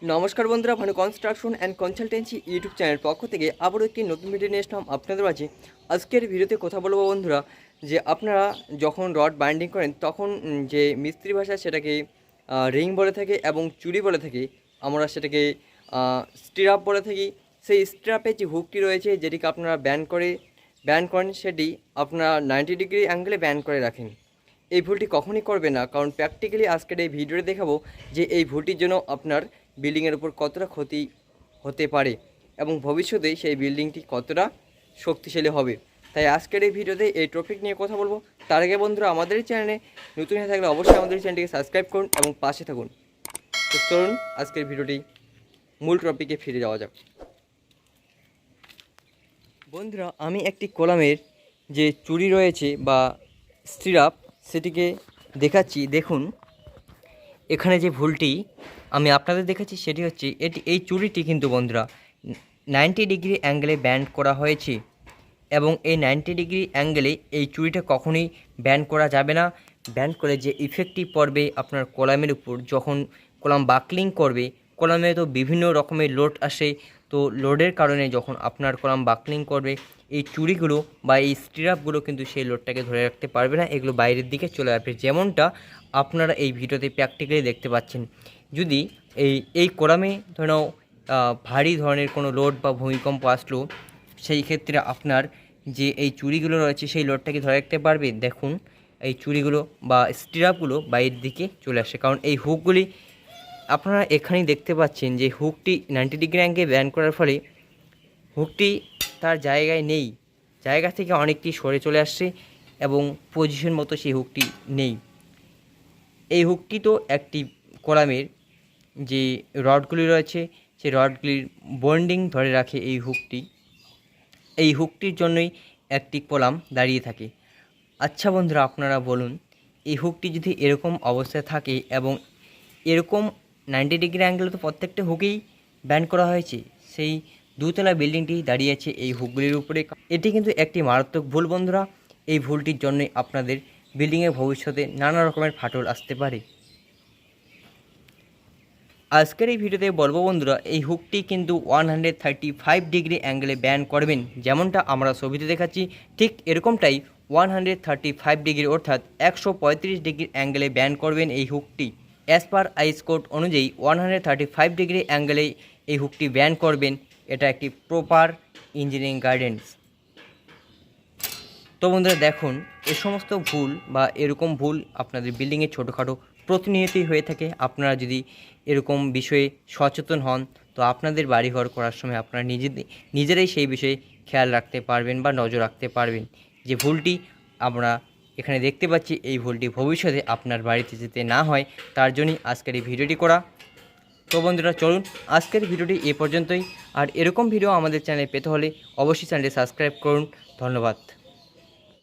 নমস্কার বন্ধুরা, Bhanu construction and consultancy YouTube channel পক্ষ থেকে আবারও একটি নতুন ভিডিও নিয়ে আসলাম আপনাদের মাঝে। আজকের ভিডিওতে কথা বলবো বন্ধুরা, যে আপনারা যখন রড বাইন্ডিং করেন তখন যে মিস্ত্রি ভাষায় সেটাকে রিং বলে থাকে এবং চুড়ি বলে থাকি, আমরা সেটাকে স্টিরাপ বলে থাকি। সেই স্টিরাপের যে হুকটি রয়েছে যেটিকে আপনারা ব্যান্ড করেন সেটি আপনারা 90 ডিগ্রি অ্যাঙ্গেলে ব্যান্ড করে রাখেন। এই ভুলটি কখনই করবে না, কারণ প্র্যাকটিক্যালি আজকের এই ভিডিওতে দেখাবো যে এই ভুলটির জন্য আপনার বিল্ডিংয়ের উপর কতটা ক্ষতি হতে পারে এবং ভবিষ্যতে সেই বিল্ডিংটি কতটা শক্তিশালী হবে। তাই আজকের এই ভিডিওতে এই টপিক নিয়ে কথা বলবো। তার আগে বন্ধুরা, আমাদের এই চ্যানেলে নতুন হয়ে থাকলে অবশ্যই আমাদের চ্যানেলটিকে সাবস্ক্রাইব করুন এবং পাশে থাকুন। তো চলুন আজকের ভিডিওটি মূল টপিকে ফিরে যাওয়া যাক। বন্ধুরা, আমি একটি কলামের যে চুড়ি রয়েছে বা স্টিরাপ সেটিকে দেখাচ্ছি। দেখুন, এখানে যে ভুলটি আমি আপনাদের দেখাচ্ছি সেটি হচ্ছে এই চুড়িটি কিন্তু বন্ধুরা 90 ডিগ্রি অ্যাঙ্গেলে ব্যান্ড করা হয়েছে এবং এই 90 ডিগ্রি অ্যাঙ্গেলে এই চুড়িটা কখনোই ব্যান্ড করা যাবে না। ব্যান্ড করে যে ইফেক্টটি পড়বে আপনার কলামের উপর, যখন কলাম বাকলিং করবে, কলামে তো বিভিন্ন রকমের লোড আসে, তো লোডের কারণে যখন আপনার কলাম বাকলিং করবে এই চুড়িগুলো বা এই স্টিরাপগুলো কিন্তু সেই লোডটাকে ধরে রাখতে পারবে না, এগুলো বাইরের দিকে চলে আসবে। যেমনটা আপনারা এই ভিডিওতে প্র্যাকটিক্যালি দেখতে পাচ্ছেন। যদি এই কলামে ধরো ভারী ধরনের কোনো লোড বা ভূমিকম্প আসলো, সেই ক্ষেত্রে আপনার যে এই চুড়িগুলো রয়েছে সেই লোডটাকে ধরে রাখতে পারবে। দেখুন, এই চুড়িগুলো বা স্টিরাপগুলো বাইরের দিকে চলে আসে, কারণ এই হুকগুলি আপনারা এখানেই দেখতে পাচ্ছেন যে হুকটি 90 ডিগ্রি অ্যাঙ্গেলে ব্যান্ড করার ফলে হুকটি তার জায়গায় নেই, জায়গা থেকে অনেকটি সরে চলে আসছে এবং পজিশন মতো সেই হুকটি নেই। এই হুকটি তো একটি কলামের যে রডগুলি রয়েছে সেই রডগুলির বন্ডিং ধরে রাখে এই হুকটির জন্যই একটি কলাম দাঁড়িয়ে থাকে। আচ্ছা বন্ধুরা, আপনারা বলুন, এই হুকটি যদি এরকম অবস্থায় থাকে এবং এরকম 90 ডিগ্রি অ্যাঙ্গেলে তো প্রত্যেকটা হুকেই ব্যান্ড করা হয়েছে, সেই দুতলা বিল্ডিংটি দাঁড়িয়ে আছে এই হুকগুলির উপরে। এটি কিন্তু একটি মারাত্মক ভুল বন্ধুরা। এই ভুলটির জন্যই আপনাদের বিল্ডিংয়ের ভবিষ্যতে নানা রকমের ফাটল আসতে পারে। আজকের এই ভিডিওতে বলবো বন্ধুরা, এই হুকটি কিন্তু 135 ডিগ্রি অ্যাঙ্গেলে ব্যান্ড করবেন। যেমনটা আমরা ছবিতে দেখাচ্ছি ঠিক এরকমটাই 135 ডিগ্রি অর্থাৎ 135 ডিগ্রি অ্যাঙ্গেলে ব্যান্ড করবেন এই হুকটি। অ্যাজ পার আইস কোড অনুযায়ী 135 ডিগ্রি অ্যাঙ্গেলে এই হুকটি ব্যান্ড করবেন। এটা একটি প্রপার ইঞ্জিনিয়ারিং গাইডেন্স। তো বন্ধুরা দেখুন, এ সমস্ত ভুল বা এরকম ভুল আপনাদের বিল্ডিংয়ে ছোটোখাটো প্রতিনিয়তই হয়ে থাকে। আপনারা যদি এরকম বিষয়ে সচেতন হন তো আপনাদের বাড়িঘর করার সময় আপনারা নিজেরাই সেই বিষয়ে খেয়াল রাখতে পারবেন বা নজর রাখতে পারবেন। যে ভুলটি আমরা এখানে দেখতে পাচ্ছি, এই ভুলটি ভবিষ্যতে আপনার বাড়িতে যেতে না হয়, তার জন্যই আজকের এই ভিডিওটি করা। তো বন্ধুরা চলুন, আজকের ভিডিওটি এ পর্যন্তই। আর এরকম ভিডিও আমাদের চ্যানেলে পেতে হলে অবশ্যই চ্যানেলটি সাবস্ক্রাইব করুন। ধন্যবাদ।